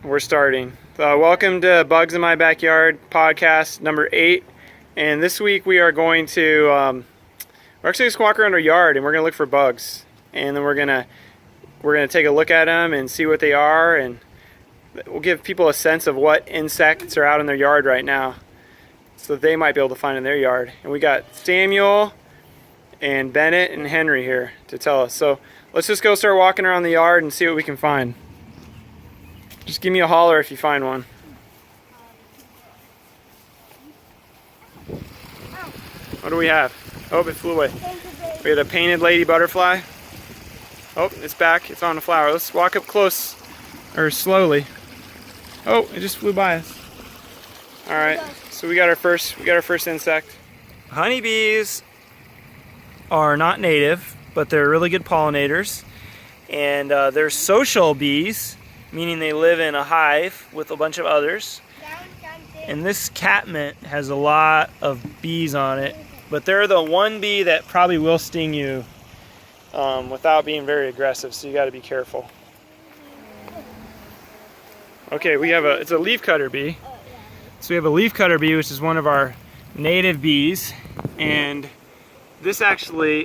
We're starting. Welcome to Bugs in My Backyard podcast number 8. And this week we are going to, we're actually just walk around our yard and we're going to look for bugs. And then we're gonna take a look at them and see what they are, and we'll give people a sense of what insects are out in their yard right now, so that they might be able to find in their yard. And we got Samuel and Bennett and Henry here to tell us. So let's just go start walking around the yard and see what we can find. Just give me a holler if you find one. What do we have? Oh, it flew away. We had a painted lady butterfly. Oh, it's back. It's on the flower. Let's walk up close, or slowly. Oh, it just flew by us. All right. So we got our first insect. Honeybees are not native, but they're really good pollinators, and they're social bees, meaning they live in a hive with a bunch of others. And this catmint has a lot of bees on it, but they're the one bee that probably will sting you without being very aggressive, so you got to be careful. Okay, it's a leafcutter bee. So we have a leafcutter bee, which is one of our native bees, and this actually,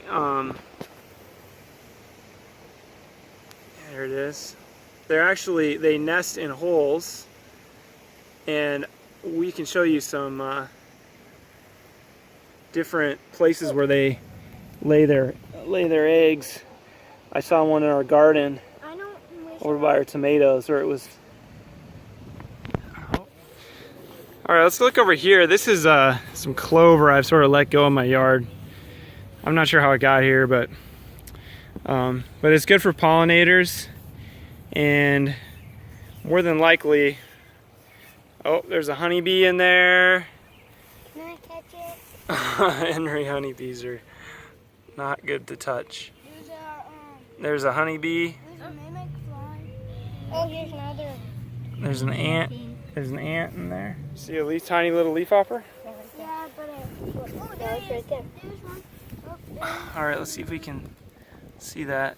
there it is. They nest in holes, and we can show you some different places where they lay their eggs. I saw one in our garden over by our tomatoes where it was. All right, let's look over here. This is some clover I've sort of let go in my yard. I'm not sure how it got here, but it's good for pollinators. And more than likely, oh, there's a honeybee in there. Can I catch it? Henry honeybees are not good to touch. There's a honeybee. There's a mimic fly. Oh, here's another. There's an ant. There's an ant in there. See a tiny little leafhopper? Yeah, but it's right there. There's one. Oh, all right, let's see if we can see that.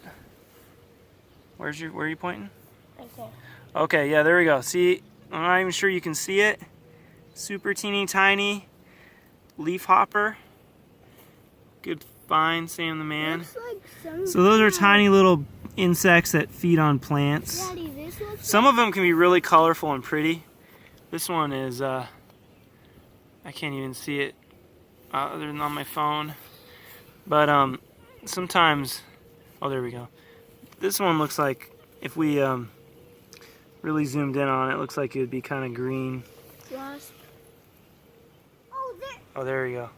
Where are you pointing? right there. Okay, yeah, there we go. See, I'm not even sure you can see it. Super teeny tiny leafhopper. Good find, Sam the man. Like so those are tiny little insects that feed on plants. Daddy, this looks Some of them can be really colorful and pretty. This one is, I can't even see it other than on my phone. But sometimes, oh, there we go. This one looks like, if we really zoomed in on it, looks like it would be kind of green. wasp. Oh, there you go.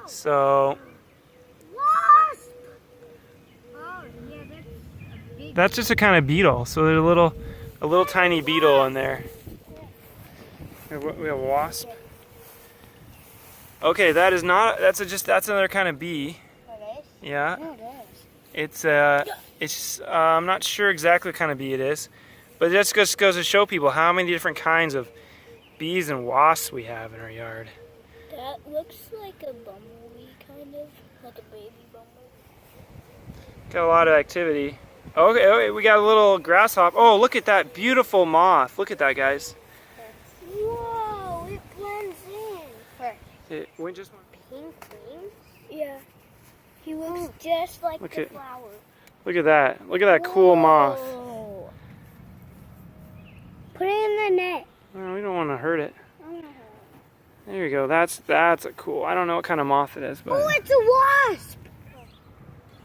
So Wasp! Oh, yeah, that's a big... that's just a kind of beetle. So there's a little tiny beetle in there. We have a wasp. Okay, that's another kind of bee. It is? Yeah. Oh, it is. It's I'm not sure exactly what kind of bee it is, but it just goes to show people how many different kinds of bees and wasps we have in our yard. That looks like a bumblebee, kind of. Like a baby bumblebee. Got a lot of activity. Okay, we got a little grasshopper. Oh, look at that beautiful moth. Look at that, guys. Whoa, it blends in. Where? It went just one. Pink wings? Yeah. He looks just like Look the at- flower. Look at that. Look at that cool moth. Whoa. Put it in the net. Oh, we don't want to hurt it. Oh, There you go. That's a cool. I don't know what kind of moth it is, but it's a wasp.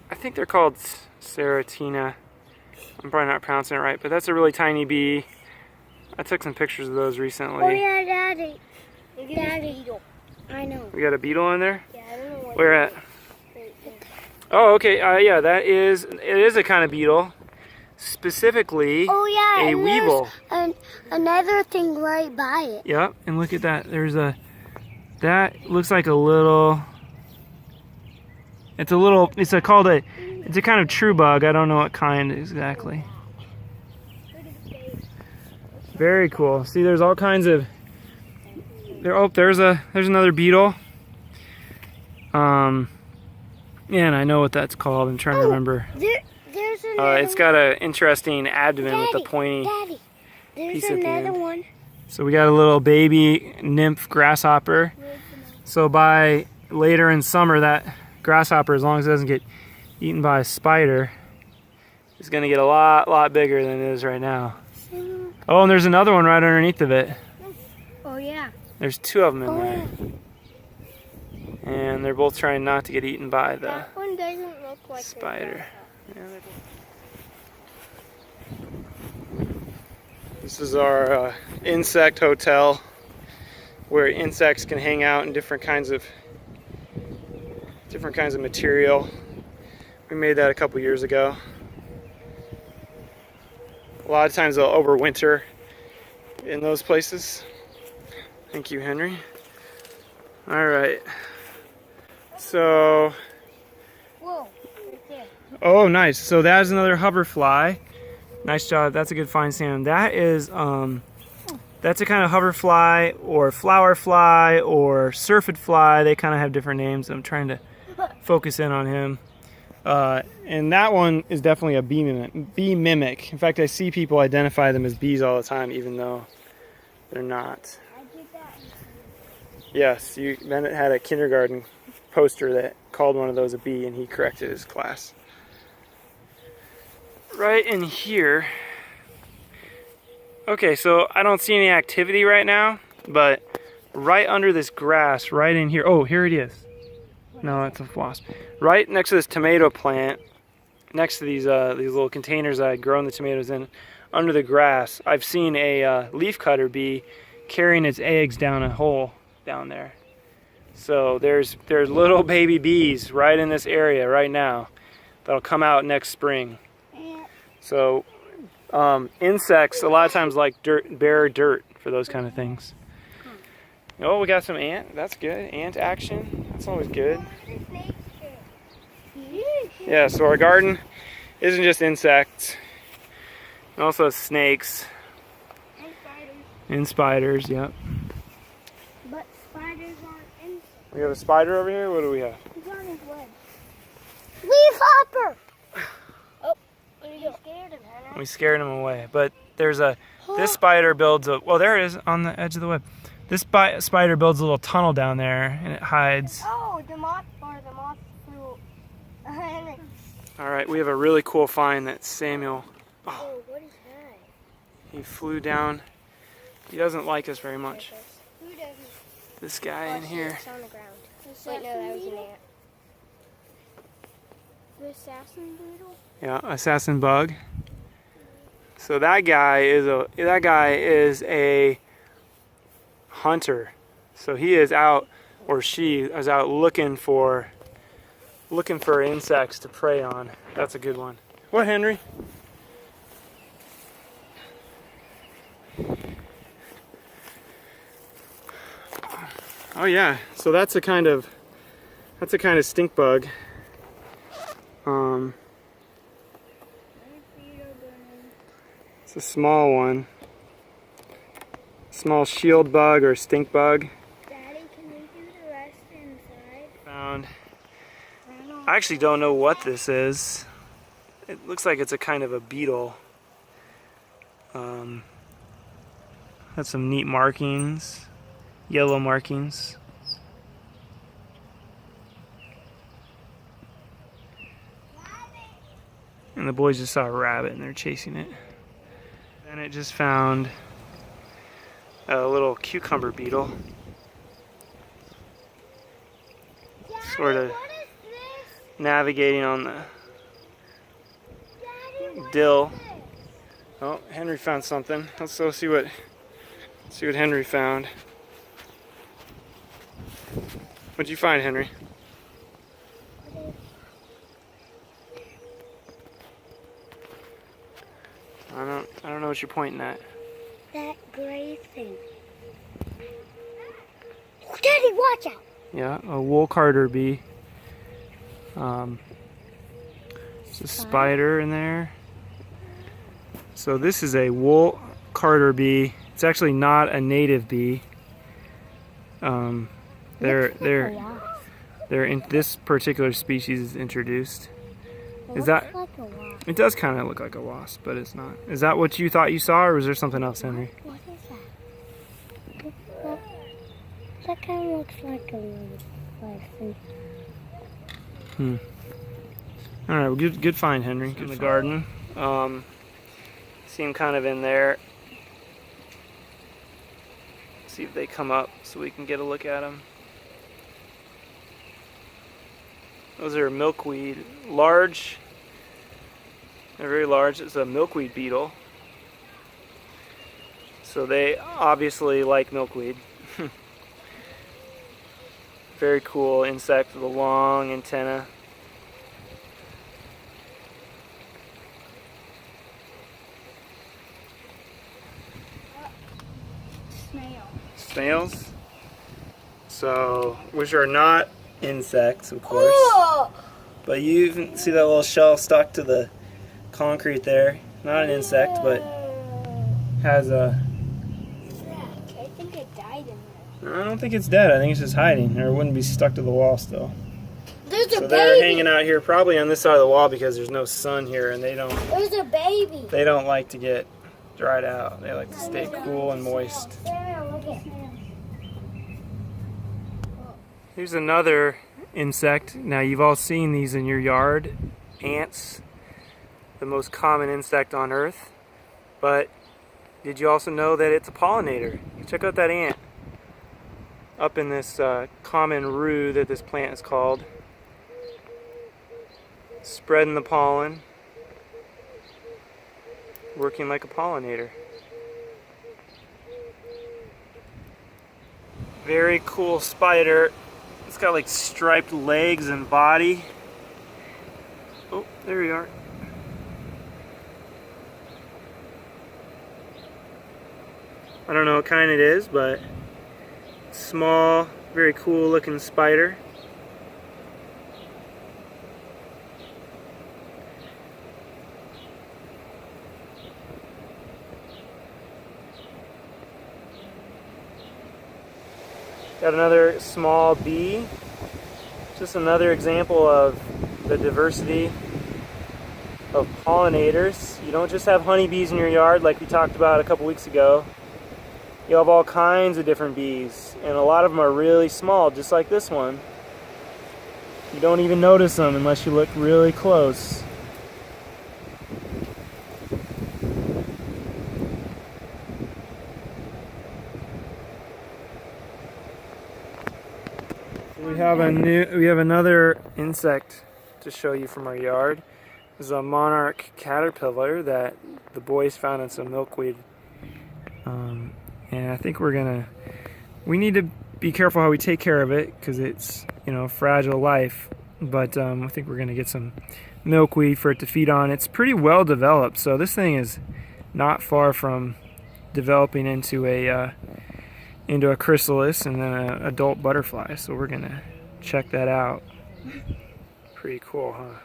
I think they're called Seratina. I'm probably not pronouncing it right, but that's a really tiny bee. I took some pictures of those recently. Oh yeah, Daddy. Daddy. I know. We got a beetle in there? Yeah, I don't know what. Where at? Right there. Oh, okay. Yeah, it is a kind of beetle. Specifically, Oh yeah, a and weevil. there's another thing right by it. Yep, and look at that. That looks like a little. It's a kind of true bug. I don't know what kind exactly. Very cool. See, there's all kinds of. There's another beetle. Yeah, and I know what that's called. I'm trying to remember. There's another. It's got an interesting abdomen with the pointy. Daddy, There's piece at the another end. one. So we got a little baby nymph grasshopper. So by later in summer, that grasshopper, as long as it doesn't get eaten by a spider, is going to get a lot bigger than it is right now. Oh, and there's another one right underneath of it. Oh yeah. There's two of them in there. And they're both trying not to get eaten by the That one doesn't look like spider. Yeah, this is our insect hotel, where insects can hang out in different kinds of material. We made that a couple years ago. A lot of times they'll overwinter in those places. Thank you, Henry. All right. So. Whoa, right there. Oh, nice. So that is another hoverfly. Nice job. That's a good find, Sam. That is that's a kind of hoverfly or flower fly or syrphid fly. They kind of have different names. I'm trying to focus in on him. And that one is definitely a bee mimic. In fact, I see people identify them as bees all the time, even though they're not. I did that. Yes, Bennett had a kindergarten poster that called one of those a bee, and he corrected his class. Right in here. Okay, so I don't see any activity right now, but right under this grass, right in here. Oh, here it is. No, that's a wasp. Right next to this tomato plant, next to these little containers I had grown the tomatoes in, under the grass, I've seen a leafcutter bee carrying its eggs down a hole down there. So there's little baby bees right in this area right now that'll come out next spring. So insects a lot of times like bare dirt for those kind of things. Oh, we got some ant. That's good. Ant action. That's always good. Yeah, so our garden isn't just insects. It also has snakes. And spiders. And spiders, yep. But spiders aren't insects. We have a spider over here. What do we have? He's on his web. Leafhopper! Oh, you scared him, Hannah. We scared him away. But there's this spider builds a, well, there it is on the edge of the web. This spider builds a little tunnel down there and it hides. Oh, the moth flew. All right, we have a really cool find that Samuel, Oh, what is that? he flew down. He doesn't like us very much. Who doesn't? This guy in here. It's on the ground. Wait, no, that was an ant. The assassin beetle? Yeah, assassin bug. So that guy is a hunter. So he is out, or she is out looking for insects to prey on. That's a good one. What, Henry? Oh yeah. So that's a kind of stink bug. It's a small one. Small shield bug or stink bug. Daddy, can we do the rest inside? Found. I actually don't know what this is. It looks like it's a kind of a beetle. Has some neat markings, yellow markings. And the boys just saw a rabbit and they're chasing it. Then it just found a little cucumber beetle. Daddy, Sort of what is this? navigating on the Daddy, what dill. is this? Oh, Henry found something. Let's go see what Henry found. What'd you find, Henry? I don't know what you're pointing at. That gray thing. Oh, Daddy, watch out! Yeah, a wool carder bee. There's a spider in there. So this is a wool carder bee. It's actually not a native bee. They're in this particular species is introduced. Is that a wasp. It does kind of look like a wasp, but it's not. Is that what you thought you saw, or was there something else, Henry? What is that? That kind of looks like a little thing. All right, well, good find, Henry. Good in the garden. See them kind of in there. See if they come up so we can get a look at them. Those are milkweed. Large. They're very large. It's a milkweed beetle. So they obviously like milkweed. Very cool insect with a long antenna. Snails. So, which are not insects, of course. Oh! But you even see that little shell stuck to the concrete there. Not an insect, but has a... I think it died in there. I don't think it's dead. I think it's just hiding, or it wouldn't be stuck to the wall still. There's a So baby. they're hanging out here, probably on this side of the wall because there's no sun here, and they don't baby. like to get dried out. They like to stay cool and moist. Sarah, look at Here's another insect. Now you've all seen these in your yard. Ants, the most common insect on earth. But did you also know that it's a pollinator? Check out that ant up in this common rue that this plant is called. Spreading the pollen. Working like a pollinator. Very cool spider. It's got like striped legs and body. Oh, there you are. I don't know what kind it is, but small, very cool looking spider. Got another small bee. Just another example of the diversity of pollinators. You don't just have honeybees in your yard like we talked about a couple weeks ago. You have all kinds of different bees, and a lot of them are really small, just like this one. You don't even notice them unless you look really close. We have another insect to show you from our yard. This is a monarch caterpillar that the boys found in some milkweed. And I think we need to be careful how we take care of it because it's, fragile life. But I think we're gonna get some milkweed for it to feed on. It's pretty well developed, so this thing is not far from developing into a chrysalis and then an adult butterfly. So we're gonna check that out. Pretty cool, huh?